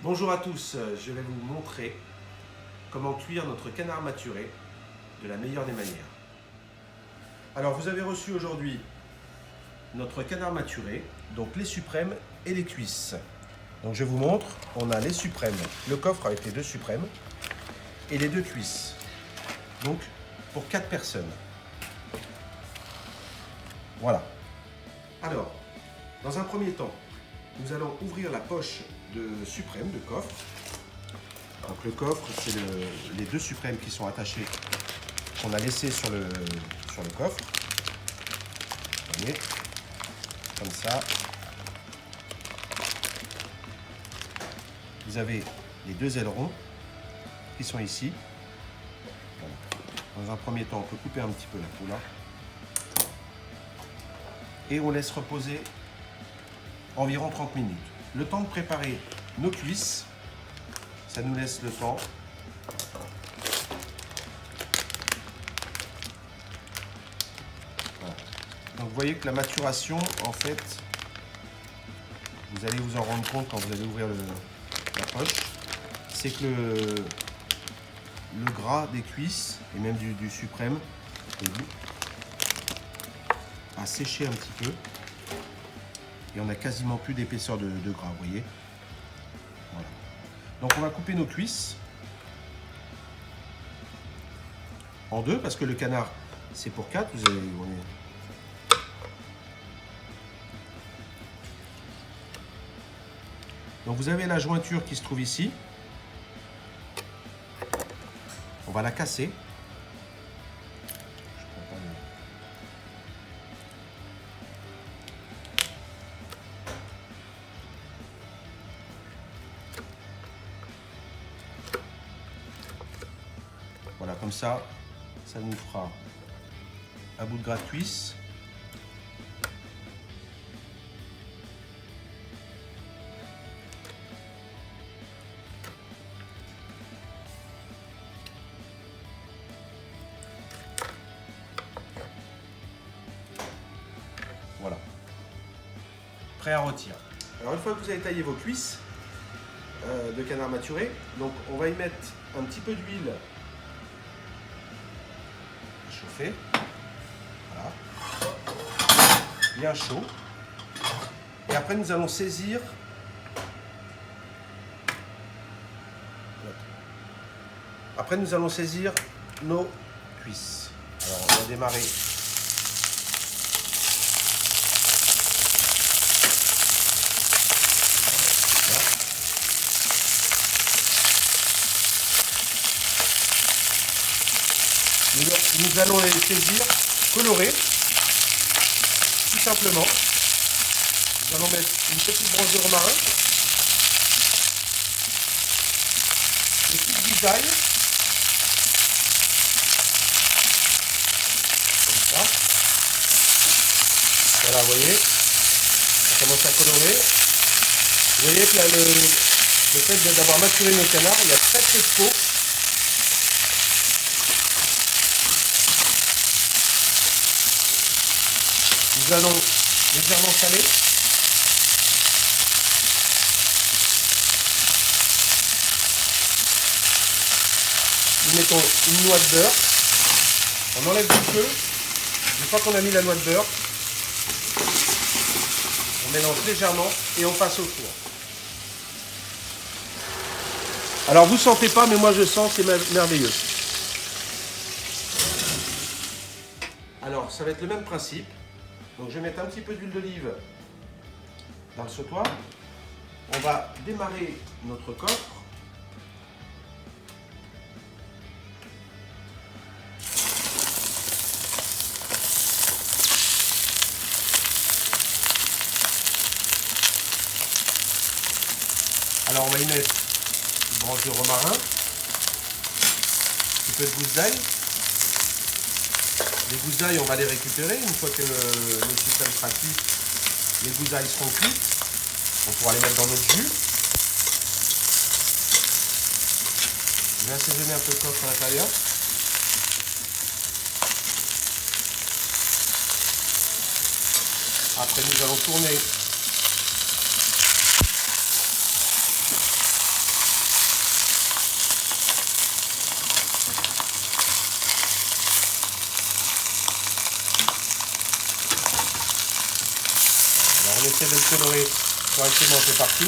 Bonjour à tous, je vais vous montrer comment cuire notre canard maturé de la meilleure des manières. Alors vous avez reçu aujourd'hui notre canard maturé, donc les suprêmes et les cuisses. Donc je vous montre, on a les suprêmes, le coffre avec les deux suprêmes et les deux cuisses. Donc pour 4 personnes. Voilà. Alors, dans un premier temps, nous allons ouvrir la poche de suprême, de coffre. Donc le coffre, c'est les deux suprêmes qui sont attachés, qu'on a laissés sur le coffre. Vous voyez, comme ça. Vous avez les deux ailerons qui sont ici. Voilà. Dans un premier temps, on peut couper un petit peu la peau là. Et on laisse reposer environ 30 minutes. Le temps de préparer nos cuisses, ça nous laisse le temps voilà. Donc vous voyez que la maturation, en fait, vous allez vous en rendre compte quand vous allez ouvrir la poche, c'est que le gras des cuisses et même du suprême a séché un petit peu et on n'a quasiment plus d'épaisseur de gras, vous voyez. Voilà. Donc on va couper nos cuisses en deux parce que le canard c'est pour 4. Vous allez, donc vous avez la jointure qui se trouve ici. On va la casser. Voilà, comme ça nous fera un bout de gras de cuisse. Voilà. Prêt à rôtir. Alors une fois que vous avez taillé vos cuisses de canard maturé, donc on va y mettre un petit peu d'huile chauffer, voilà, bien chaud. Et après nous allons saisir nos cuisses. Alors on va démarrer. Voilà. Nous allons les saisir colorés, tout simplement. Nous allons mettre une petite branche de romarin, une petite grisaille, comme ça. Voilà, vous voyez, ça commence à colorer. Vous voyez que là, le fait d'avoir maturé nos canards, il y a très peu de peau. Nous allons légèrement saler. Nous mettons une noix de beurre. On enlève du feu. Une fois qu'on a mis la noix de beurre, on mélange légèrement et on passe au four. Alors vous ne sentez pas, mais moi je sens, c'est merveilleux. Alors ça va être le même principe. Donc je vais mettre un petit peu d'huile d'olive dans le sautoir. On va démarrer notre coffre. Alors on va y mettre une branche de romarin, un petit peu de gousse d'ail. Les gousses d'ail, on va les récupérer. Une fois que le suprême sera cuit, les gousses d'ail seront cuites. On pourra les mettre dans notre jus. Je vais assaisonner un peu le coffre à l'intérieur. Après, nous allons tourner coloré correctement un peu partout.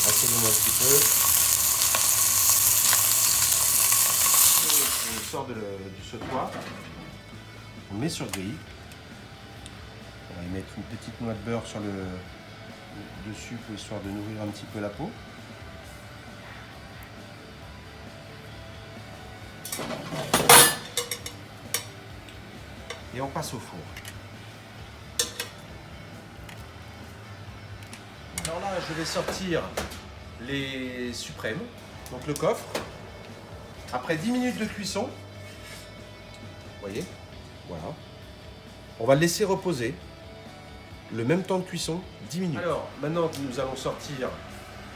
Rassemblons un petit peu. On sort du sautoir. On met sur grille. On va y mettre une petite noix de beurre sur le dessus pour histoire de nourrir un petit peu la peau. Et on passe au four. Alors là, je vais sortir les suprêmes, donc le coffre. Après 10 minutes de cuisson, vous voyez, voilà. On va le laisser reposer. Le même temps de cuisson, 10 minutes. Alors, maintenant, nous allons sortir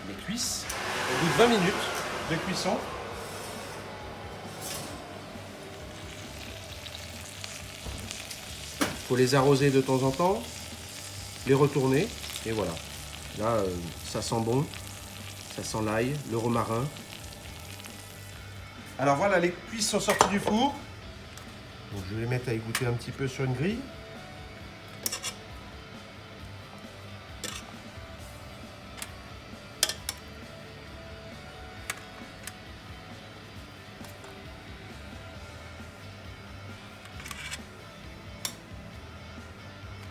les cuisses. Au bout de 20 minutes de cuisson, il faut les arroser de temps en temps, les retourner, et voilà. Là, ça sent bon, ça sent l'ail, le romarin. Alors voilà, les cuisses sont sorties du four. Donc, je vais les mettre à égoutter un petit peu sur une grille.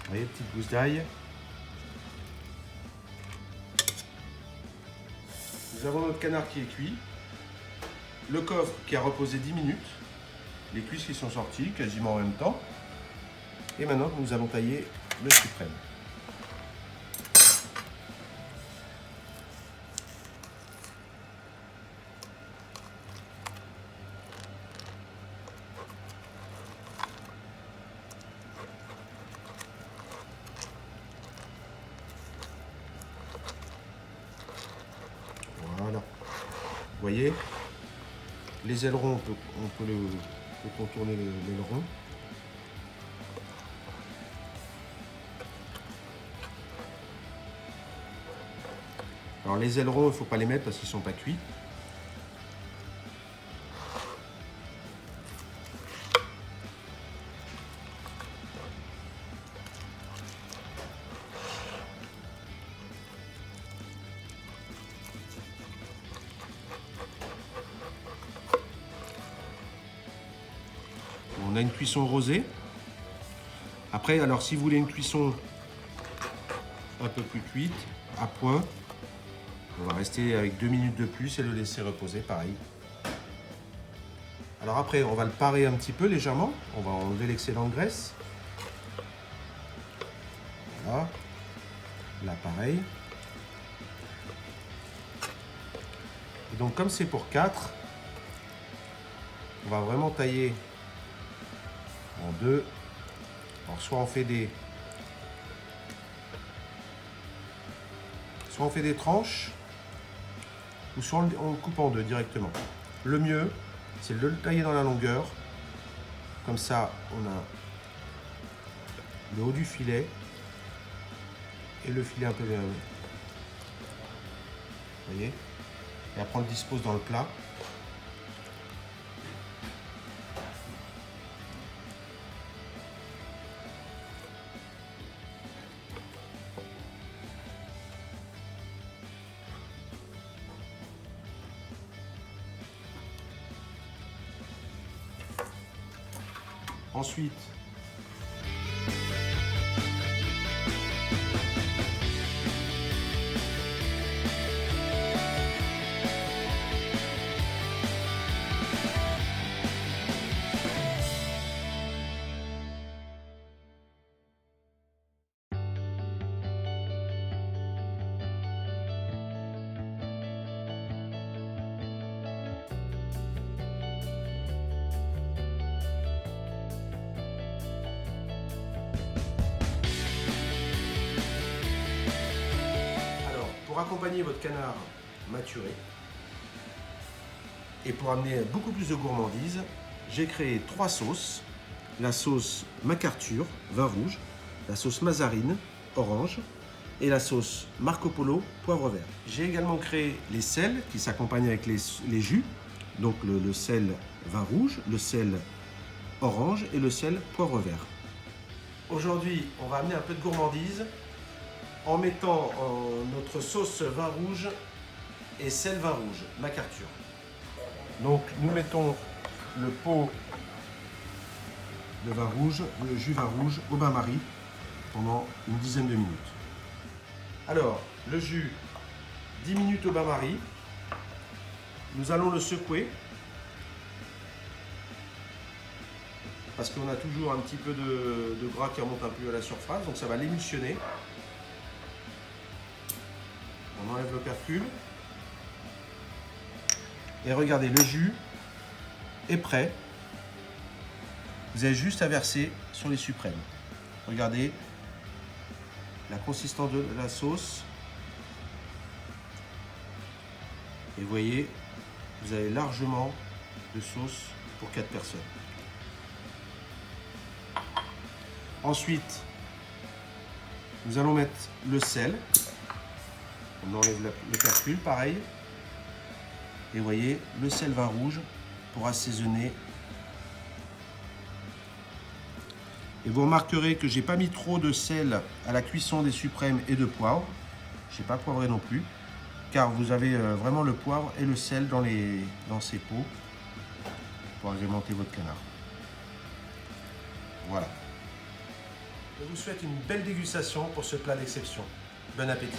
Vous voyez, petite gousse d'ail. Nous avons notre canard qui est cuit, le coffre qui a reposé 10 minutes, les cuisses qui sont sorties quasiment en même temps, et maintenant nous allons tailler le suprême. Voilà. Vous voyez, les ailerons, on peut contourner l'aileron. Alors les ailerons, il ne faut pas les mettre parce qu'ils ne sont pas cuits. On a une cuisson rosée. Après, alors si vous voulez une cuisson un peu plus cuite, à point, on va rester avec 2 minutes de plus et le laisser reposer, pareil. Alors après, on va le parer un petit peu légèrement. On va enlever l'excédent de graisse. Voilà. Là, pareil. Et donc, comme c'est pour 4, on va vraiment tailler en deux. Alors, soit on fait des tranches, ou soit on le coupe en deux directement. Le mieux, c'est de le tailler dans la longueur. Comme ça, on a le haut du filet et le filet un peu bien. Vous voyez? Et après, on le dispose dans le plat. Ensuite, pour accompagner votre canard maturé, Et pour amener beaucoup plus de gourmandise, j'ai créé 3 sauces. La sauce MacArthur, vin rouge, la sauce Mazarine, orange, et la sauce Marco Polo, poivre vert. J'ai également créé les sels qui s'accompagnent avec les jus, donc le sel vin rouge, le sel orange et le sel poivre vert. Aujourd'hui, on va amener un peu de gourmandise en mettant notre sauce vin rouge et sel vin rouge, MacArthur. Donc nous mettons le pot de vin rouge, le jus vin rouge au bain-marie pendant une dizaine de minutes. Alors, le jus, 10 minutes au bain-marie. Nous allons le secouer parce qu'on a toujours un petit peu de gras qui remonte un peu à la surface, donc ça va l'émulsionner. On enlève l'opercule. Et regardez, le jus est prêt. Vous avez juste à verser sur les suprêmes. Regardez la consistance de la sauce. Et vous voyez, vous avez largement de sauce pour 4 personnes. Ensuite, nous allons mettre le sel. On enlève l'opercule, pareil. Et vous voyez, le sel vin rouge pour assaisonner. Et vous remarquerez que j'ai pas mis trop de sel à la cuisson des suprêmes et de poivre. Je n'ai pas poivré non plus, car vous avez vraiment le poivre et le sel dans ces pots pour agrémenter votre canard. Voilà. Je vous souhaite une belle dégustation pour ce plat d'exception. Bon appétit!